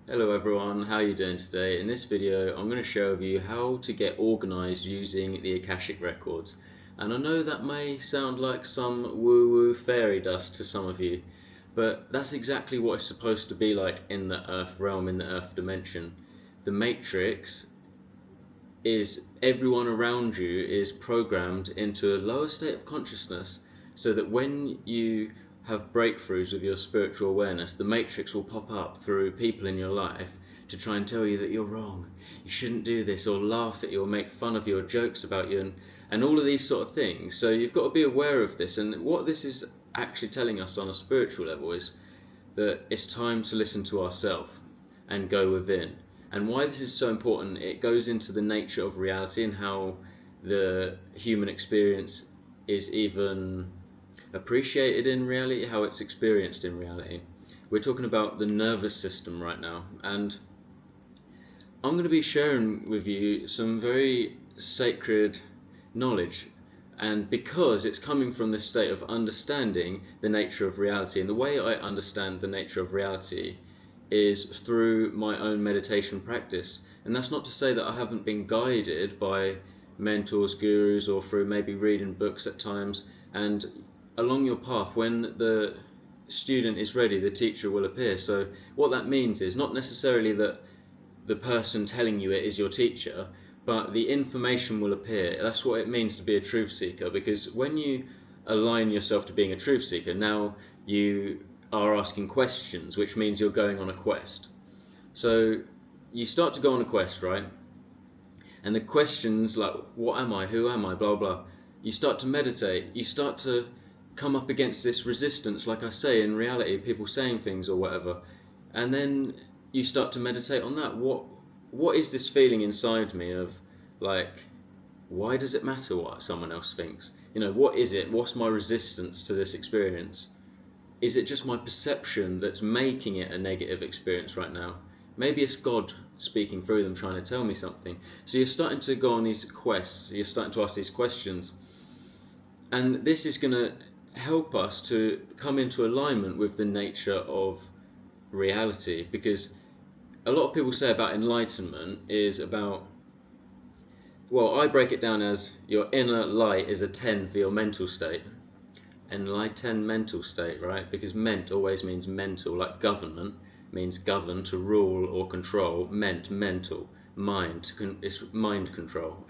Hello everyone, how are you doing today? In this video I'm going to show you how to get organized using the Akashic Records. And I know that may sound like some woo-woo fairy dust to some of you, but that's exactly what it's supposed to be like in the Earth realm, in the Earth dimension. The Matrix is everyone around you is programmed into a lower state of consciousness so that when you have breakthroughs with your spiritual awareness, the matrix will pop up through people in your life to try and tell you that you're wrong, you shouldn't do this, or laugh at you, or make fun of you, or jokes about you, and all of these sort of things. So you've got to be aware of this, and what this is actually telling us on a spiritual level is that it's time to listen to ourselves and go within. And why this is so important, it goes into the nature of reality and how the human experience is even appreciated in reality, how it's experienced in reality. We're talking about the nervous system right now, and I'm going to be sharing with you some very sacred knowledge, and because it's coming from this state of understanding the nature of reality, and the way I understand the nature of reality is through my own meditation practice. And that's not to say that I haven't been guided by mentors, gurus, or through maybe reading books at times. And along your path, when the student is ready, the teacher will appear. So what that means is not necessarily that the person telling you it is your teacher, but the information will appear. That's what it means to be a truth seeker, because when you align yourself to being a truth seeker, now you are asking questions, which means you're going on a quest. So you start to go on a quest, right? And the questions like, what am I, who am I, blah blah, you start to meditate, you start to come up against this resistance, like I say, in reality, people saying things or whatever, and then you start to meditate on that. What is this feeling inside me of, like, why does it matter what someone else thinks? What is it? What's my resistance to this experience? Is it just my perception that's making it a negative experience right now? Maybe it's God speaking through them, trying to tell me something. So you're starting to go on these quests, you're starting to ask these questions. And this is going to help us to come into alignment with the nature of reality. Because a lot of people say about enlightenment is about, well, I break it down as your inner light is a 10 for your mental state. Enlightened mental state, right? Because ment always means mental, like government means govern, to rule or control. Mental, mind, it's mind control,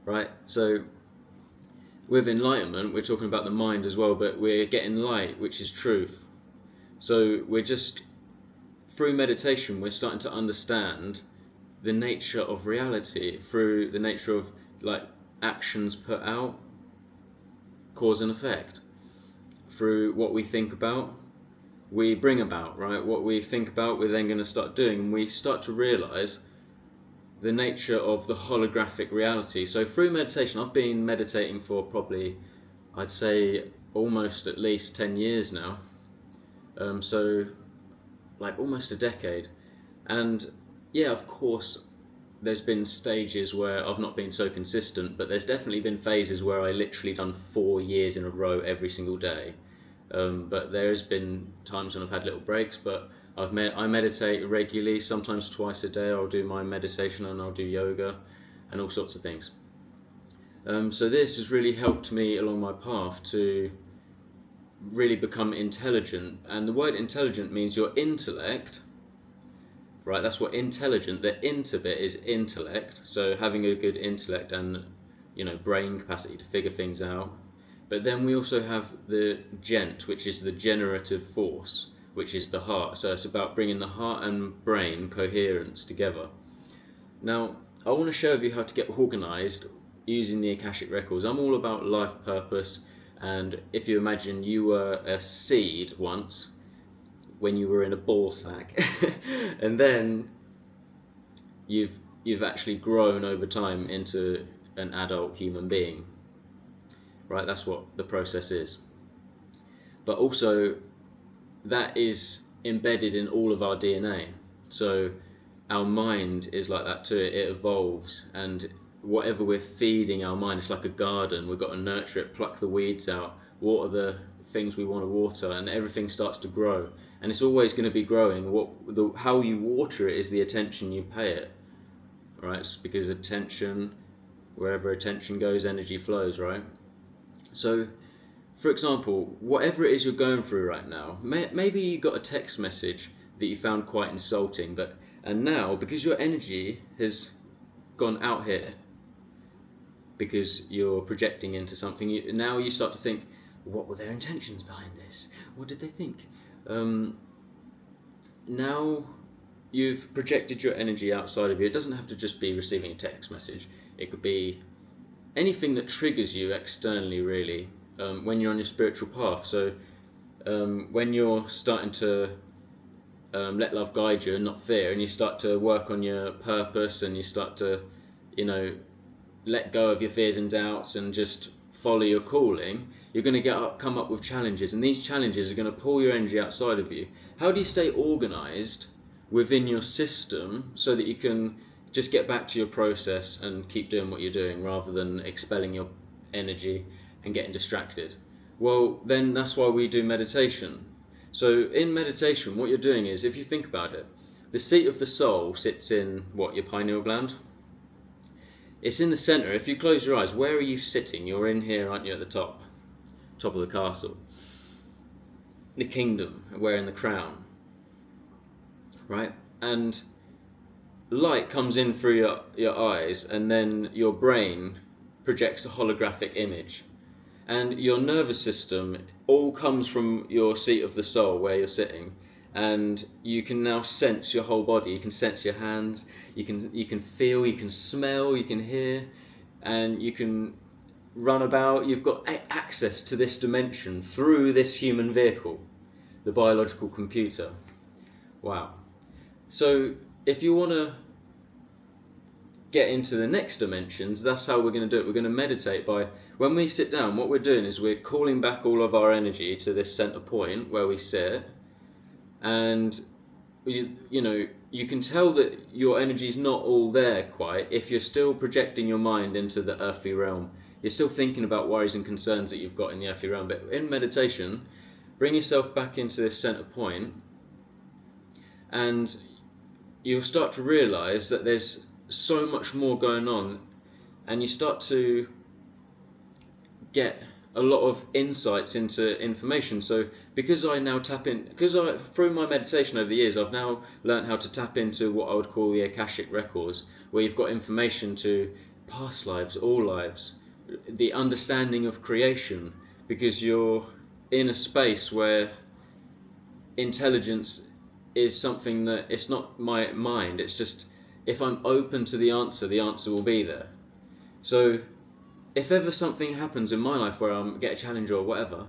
right? So with enlightenment, we're talking about the mind as well, but we're getting light, which is truth. So we're just, through meditation, we're starting to understand the nature of reality through the nature of, like, actions put out, cause and effect. Through what we think about, we bring about, right? What we think about, we're then going to start doing, and we start to realize the nature of the holographic reality. So through meditation, I've been meditating for probably, I'd say, almost at least 10 years now. So like almost a decade. And yeah, of course, there's been stages where I've not been so consistent, but there's definitely been phases where I literally done 4 years in a row every single day. But there's been times when I've had little breaks, but I meditate regularly, sometimes twice a day. I'll do my meditation and I'll do yoga and all sorts of things. So this has really helped me along my path to really become intelligent. And the word intelligent means your intellect, right? That's what intelligent, the inter bit is intellect. So having a good intellect and, brain capacity to figure things out. But then we also have the gent, which is the generative force, which is the heart. So it's about bringing the heart and brain coherence together. Now, I want to show you how to get organized using the Akashic Records. I'm all about life purpose, and if you imagine you were a seed once, when you were in a ball sack, and then you've actually grown over time into an adult human being. Right, that's what the process is. But also, that is embedded in all of our DNA. So our mind is like that too. It evolves, and whatever we're feeding our mind, it's like a garden. We've got to nurture it, pluck the weeds out, water the things we want to water, and everything starts to grow. and it's always going to be growing. How you water it is the attention you pay it, right? It's because attention, wherever attention goes, energy flows, right? So, for example, whatever it is you're going through right now, maybe you got a text message that you found quite insulting, and now, because your energy has gone out here, because you're projecting into something, now you start to think, what were their intentions behind this? What did they think? Now you've projected your energy outside of you. It doesn't have to just be receiving a text message. It could be anything that triggers you externally, really, when you're on your spiritual path. So when you're starting to let love guide you and not fear, and you start to work on your purpose, and you start to, let go of your fears and doubts and just follow your calling, you're going to come up with challenges, and these challenges are going to pull your energy outside of you. How do you stay organized within your system so that you can just get back to your process and keep doing what you're doing rather than expelling your energy and getting distracted? Well, then that's why we do meditation. So in meditation, what you're doing is, if you think about it, the seat of the soul sits in your pineal gland. It's in the center. If you close your eyes, where are you sitting? You're in here, aren't you, at the top of the castle? The kingdom, wearing the crown, right? And light comes in through your eyes, and then your brain projects a holographic image. And your nervous system all comes from your seat of the soul, where you're sitting. And you can now sense your whole body. You can sense your hands, you can feel, you can smell, you can hear, and you can run about. You've got access to this dimension through this human vehicle, the biological computer. Wow. So if you want to get into the next dimensions, that's how we're going to do it. We're going to meditate by, when we sit down, what we're doing is we're calling back all of our energy to this center point where we sit. And you can tell that your energy is not all there quite if you're still projecting your mind into the earthly realm. You're still thinking about worries and concerns that you've got in the earthly realm. But in meditation, bring yourself back into this center point, and you'll start to realize that there's so much more going on, and you start to get a lot of insights into information. So because I now through my meditation over the years, I've now learned how to tap into what I would call the Akashic Records, where you've got information to past lives, all lives, the understanding of creation, because you're in a space where intelligence is something that, it's not my mind, it's just, if I'm open to the answer will be there. So if ever something happens in my life where I get a challenge or whatever,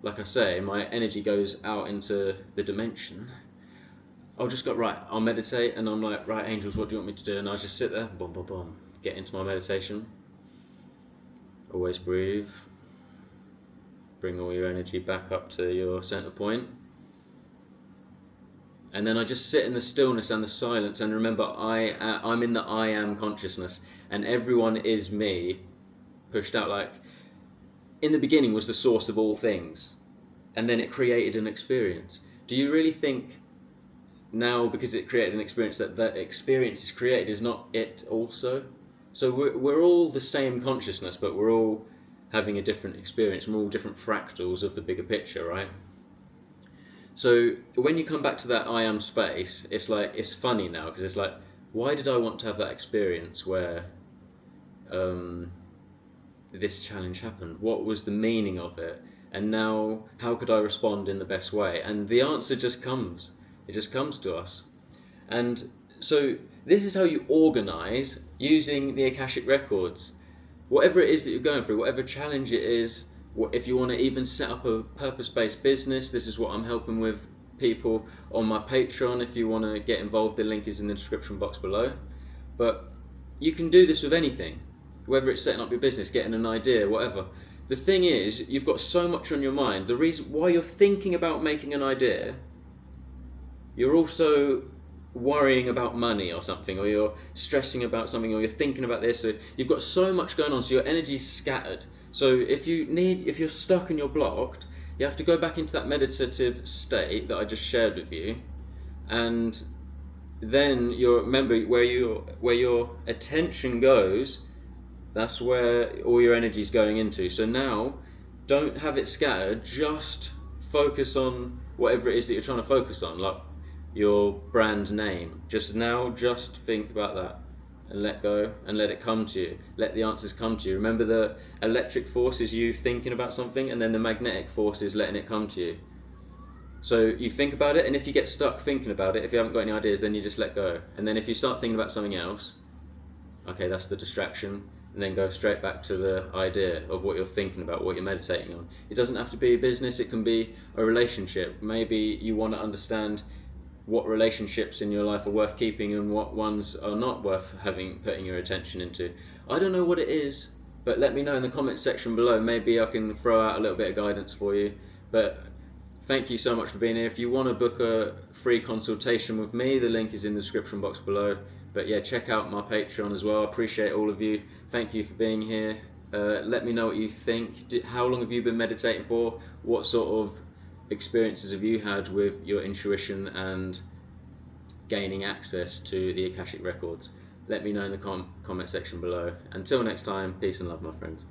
like I say, my energy goes out into the dimension, I'll just go, right, I'll meditate, and I'm like, right, angels, what do you want me to do? And I'll just sit there, boom, boom, boom, get into my meditation. Always breathe. Bring all your energy back up to your center point. And then I just sit in the stillness and the silence, and remember, I'm in the I am consciousness, and everyone is me, pushed out. Like, in the beginning was the source of all things, and then it created an experience. Do you really think now, because it created an experience, that that experience is created is not it also? So we're all the same consciousness, but we're all having a different experience. We're all different fractals of the bigger picture, right? So when you come back to that I am space, it's like, it's funny now, because it's like, why did I want to have that experience where this challenge happened? What was the meaning of it? And now, how could I respond in the best way? And the answer just comes. It just comes to us. And so this is how you organize using the Akashic Records. Whatever it is that you're going through, whatever challenge it is, if you want to even set up a purpose-based business, this is what I'm helping with people on my Patreon. If you want to get involved, the link is in the description box below. But you can do this with anything, whether it's setting up your business, getting an idea, whatever. The thing is, you've got so much on your mind. The reason why you're thinking about making an idea, you're also worrying about money or something, or you're stressing about something, or you're thinking about this. So you've got so much going on, so your energy's scattered. So if you're stuck and you're blocked, You have to go back into that meditative state that I just shared with you, and then remember where your attention goes, that's where all your energy is going into. So now, don't have it scattered, just focus on whatever it is that you're trying to focus on, like your brand name. Just think about that and let go and let it come to you. Let the answers come to you. Remember, the electric force is you thinking about something, and then the magnetic force is letting it come to you. So you think about it, and if you get stuck thinking about it, if you haven't got any ideas, then you just let go. And then if you start thinking about something else, okay, that's the distraction, and then go straight back to the idea of what you're thinking about, what you're meditating on. It doesn't have to be a business, it can be a relationship. Maybe you want to understand what relationships in your life are worth keeping and what ones are not worth putting your attention into. I don't know what it is, but let me know in the comments section below. Maybe I can throw out a little bit of guidance for you. But thank you so much for being here. If you want to book a free consultation with me, the link is in the description box below. But yeah, check out my Patreon as well. I appreciate all of you. Thank you for being here. Let me know what you think. How long have you been meditating for? What sort of experiences have you had with your intuition and gaining access to the Akashic Records? Let me know in the comment section below. Until next time, peace and love, my friends.